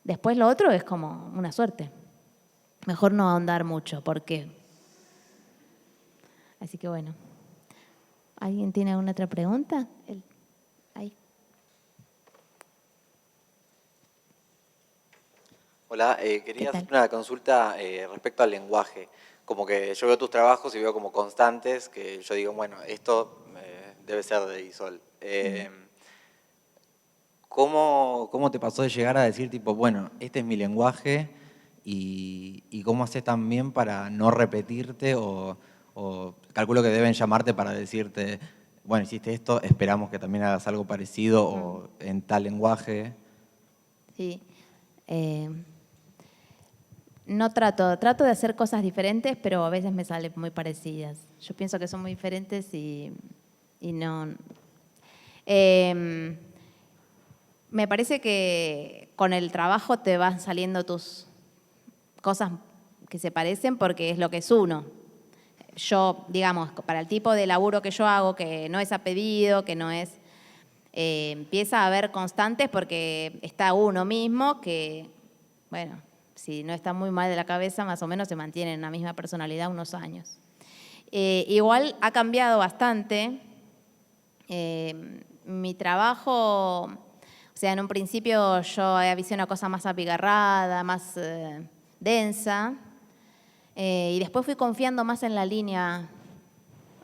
Después lo otro es como una suerte. Mejor no ahondar mucho, porque... Así que bueno. ¿Alguien tiene alguna otra pregunta? Ahí. Hola, ¿Qué quería tal? hacer una consulta respecto al lenguaje. Como que yo veo tus trabajos y veo como constantes que yo digo, bueno, esto debe ser de Isol. ¿Cómo te pasó de llegar a decir, tipo, bueno, este es mi lenguaje y cómo haces también para no repetirte o calculo que deben llamarte para decirte, bueno, hiciste esto, esperamos que también hagas algo parecido o en tal lenguaje? Sí. No trato de hacer cosas diferentes, pero a veces me salen muy parecidas. Yo pienso que son muy diferentes y no... me parece que con el trabajo te van saliendo tus cosas que se parecen porque es lo que es uno. Yo, digamos, para el tipo de laburo que yo hago, que no es a pedido, que no es... empieza a haber constantes porque está uno mismo que, bueno, si no está muy mal de la cabeza, más o menos se mantiene en la misma personalidad unos años. Igual ha cambiado bastante. Mi trabajo, o sea, en un principio yo había visto una cosa más abigarrada, más densa, y después fui confiando más en la línea.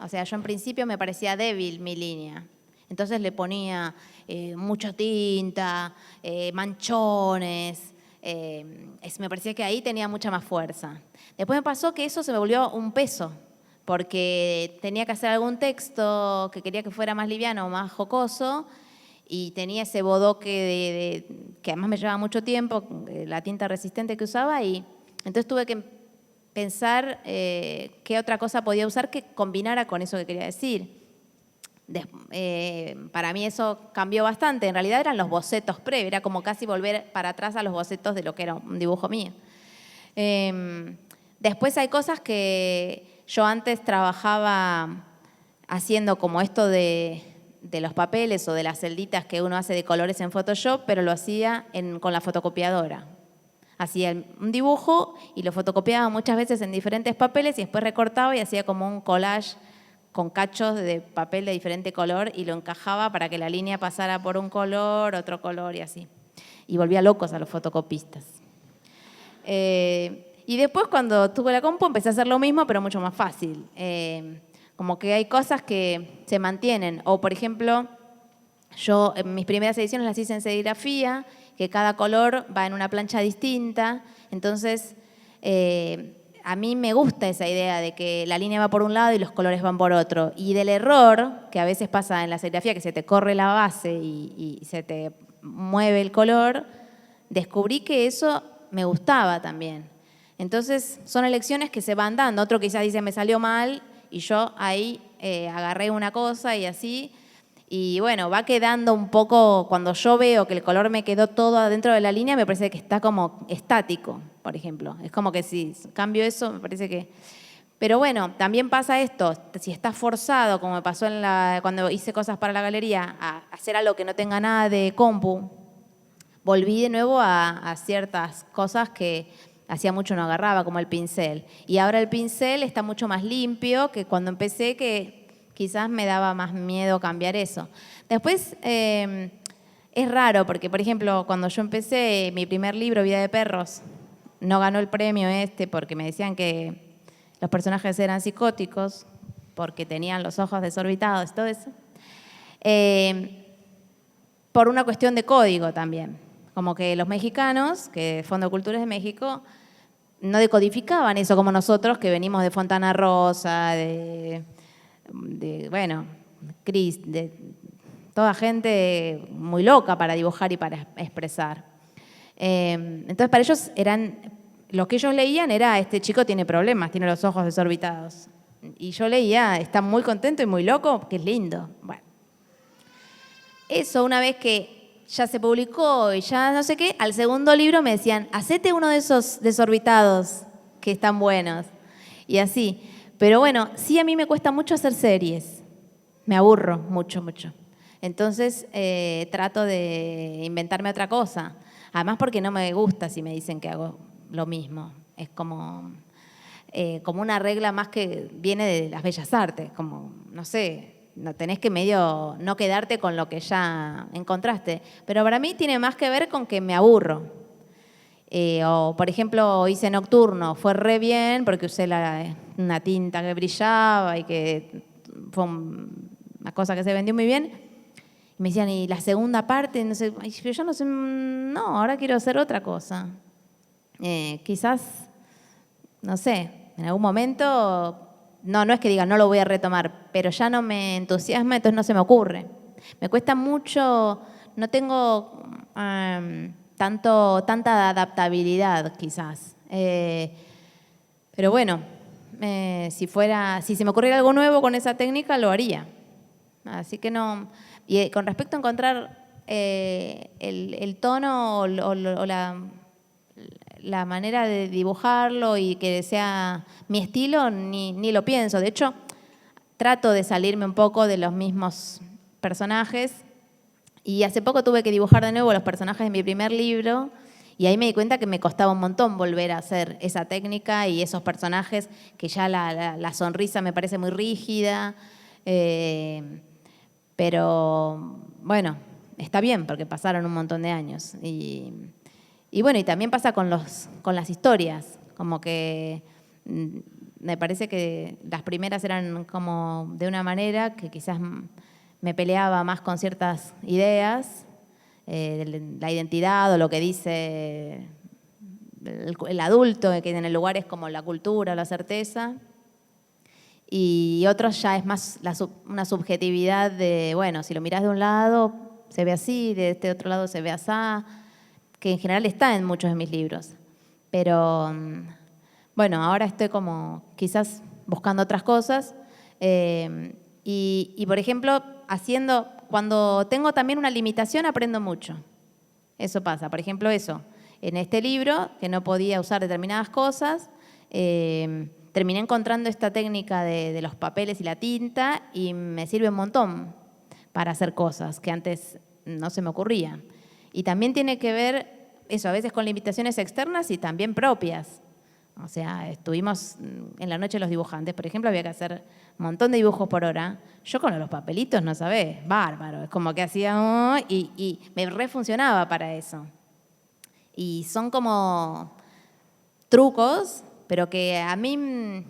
O sea, yo en principio me parecía débil mi línea. Entonces le ponía mucha tinta, manchones. Me parecía que ahí tenía mucha más fuerza. Después me pasó que eso se me volvió un peso, porque tenía que hacer algún texto que quería que fuera más liviano, más jocoso, y tenía ese bodoque que además me llevaba mucho tiempo, la tinta resistente que usaba, y entonces tuve que pensar qué otra cosa podía usar que combinara con eso que quería decir. Para mí eso cambió bastante. En realidad eran los bocetos previos, era como casi volver para atrás a los bocetos de lo que era un dibujo mío. Después hay cosas que yo antes trabajaba haciendo como esto de los papeles o de las celditas que uno hace de colores en Photoshop, pero lo hacía con la fotocopiadora. Hacía un dibujo y lo fotocopiaba muchas veces en diferentes papeles y después recortaba y hacía como un collage con cachos de papel de diferente color y lo encajaba para que la línea pasara por un color, otro color y así. Y volvía locos a los fotocopistas. Y después cuando tuve la compu empecé a hacer lo mismo, pero mucho más fácil. Como que hay cosas que se mantienen. O por ejemplo, yo en mis primeras ediciones las hice en serigrafía, que cada color va en una plancha distinta. Entonces, a mí me gusta esa idea de que la línea va por un lado y los colores van por otro. Y del error, que a veces pasa en la serigrafía, que se te corre la base y se te mueve el color, descubrí que eso me gustaba también. Entonces, son elecciones que se van dando. Otro quizás dice, me salió mal, y yo ahí agarré una cosa y así. Y bueno, va quedando un poco, cuando yo veo que el color me quedó todo adentro de la línea, me parece que está como estático, por ejemplo. Es como que si cambio eso, me parece que... Pero bueno, también pasa esto, si estás forzado, como me pasó cuando hice cosas para la galería, a hacer algo que no tenga nada de compu, volví de nuevo a ciertas cosas que hacía mucho no agarraba, como el pincel. Y ahora el pincel está mucho más limpio que cuando empecé, que quizás me daba más miedo cambiar eso. Después, es raro, porque por ejemplo, cuando yo empecé mi primer libro, Vida de Perros, no ganó el premio porque me decían que los personajes eran psicóticos, porque tenían los ojos desorbitados, todo eso. Por una cuestión de código también. Como que los mexicanos, que Fondo de Culturas de México, no decodificaban eso como nosotros, que venimos de Fontana Rosa, bueno, Cris, de toda gente muy loca para dibujar y para expresar. Entonces para ellos lo que ellos leían era, este chico tiene problemas, tiene los ojos desorbitados. Y yo leía, está muy contento y muy loco, que es lindo. Bueno, eso una vez que ya se publicó y ya no sé qué, al segundo libro me decían, hacete uno de esos desorbitados que están buenos. Y así. Pero bueno, sí a mí me cuesta mucho hacer series. Me aburro mucho, mucho. Entonces trato de inventarme otra cosa. Además porque no me gusta si me dicen que hago lo mismo. Es como una regla más que viene de las bellas artes, como, no sé, no tenés que medio no quedarte con lo que ya encontraste. Pero para mí tiene más que ver con que me aburro. O, por ejemplo, hice Nocturno, fue re bien porque usé una tinta que brillaba y que fue una cosa que se vendió muy bien. Y me decían, ¿y la segunda parte? No sé, pero yo no sé, no, ahora quiero hacer otra cosa. Quizás, no sé, en algún momento, no es que diga no lo voy a retomar, pero ya no me entusiasma, entonces no se me ocurre. Me cuesta mucho, no tengo tanta adaptabilidad quizás. Pero bueno, si se me ocurriera algo nuevo con esa técnica, lo haría. Así que no. Y con respecto a encontrar el tono o la manera de dibujarlo y que sea mi estilo, ni lo pienso. De hecho, trato de salirme un poco de los mismos personajes. Y hace poco tuve que dibujar de nuevo los personajes de mi primer libro y ahí me di cuenta que me costaba un montón volver a hacer esa técnica y esos personajes que ya la sonrisa me parece muy rígida. Pero bueno, está bien porque pasaron un montón de años. Y bueno, y también pasa con las historias, como que me parece que las primeras eran como de una manera que quizás me peleaba más con ciertas ideas, la identidad o lo que dice el adulto, que en el lugar es como la cultura, la certeza. Y otros ya es más una subjetividad de, bueno, si lo mirás de un lado se ve así, de este otro lado se ve así, que en general está en muchos de mis libros. Pero bueno, ahora estoy como quizás buscando otras cosas. Y por ejemplo, cuando tengo también una limitación, aprendo mucho. Eso pasa. Por ejemplo, en este libro, que no podía usar determinadas cosas, terminé encontrando esta técnica de los papeles y la tinta y me sirve un montón para hacer cosas que antes no se me ocurrían. Y también tiene que ver eso, a veces con limitaciones externas y también propias. O sea, estuvimos en la noche de los dibujantes, por ejemplo, había que hacer un montón de dibujos por hora. Yo con los papelitos, no sabés, bárbaro. Es como que hacía y me refuncionaba para eso. Y son como trucos, pero que a mí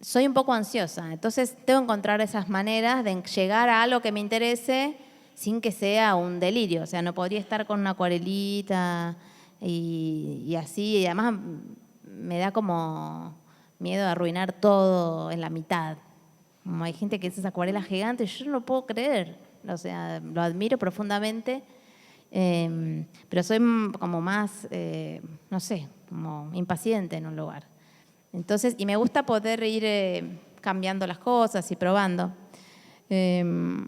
soy un poco ansiosa. Entonces tengo que encontrar esas maneras de llegar a algo que me interese sin que sea un delirio. O sea, no podría estar con una acuarelita y así. Y además me da como miedo a arruinar todo en la mitad. Como hay gente que hace esas acuarelas gigantes, yo no lo puedo creer. O sea, lo admiro profundamente, pero soy como más, no sé, como impaciente en un lugar. Entonces, y me gusta poder ir cambiando las cosas y probando.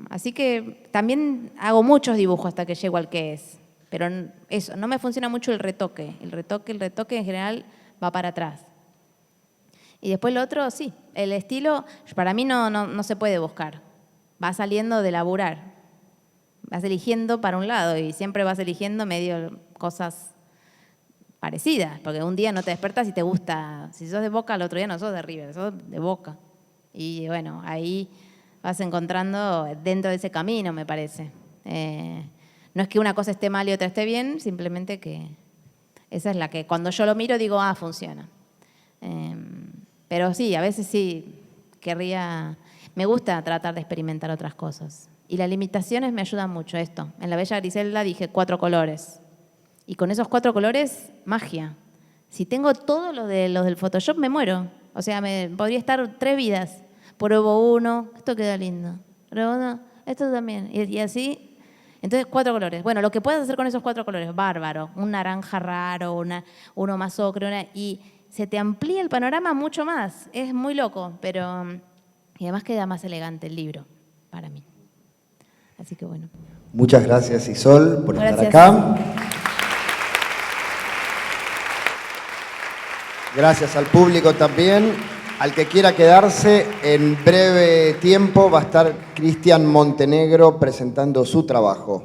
Así que también hago muchos dibujos hasta que llego al que es. Pero eso, no me funciona mucho el retoque. El retoque en general va para atrás. Y después lo otro, sí, el estilo para mí no se puede buscar. Va saliendo de laburar. Vas eligiendo para un lado y siempre vas eligiendo medio cosas parecidas. Porque un día no te despertas y te gusta. Si sos de Boca, al otro día no sos de River, sos de Boca. Y bueno, ahí vas encontrando dentro de ese camino, me parece. No es que una cosa esté mal y otra esté bien, simplemente que esa es la que cuando yo lo miro digo, funciona. Pero sí, a veces sí me gusta tratar de experimentar otras cosas. Y las limitaciones me ayudan mucho esto. En La Bella Griselda dije 4 colores. Y con esos 4 colores, magia. Si tengo todos los del Photoshop, me muero. O sea, podría estar 3 vidas. Pruebo uno, esto queda lindo. Pruebo uno, esto también. Y así. Entonces, 4 colores. Bueno, lo que puedes hacer con esos 4 colores, bárbaro. Un naranja raro, uno más ocre, y se te amplía el panorama mucho más. Es muy loco, pero y además queda más elegante el libro para mí. Así que bueno. Muchas gracias, Isol, por estar Gracias. acá. Gracias al público también. Al que quiera quedarse, en breve tiempo va a estar Cristian Montenegro presentando su trabajo.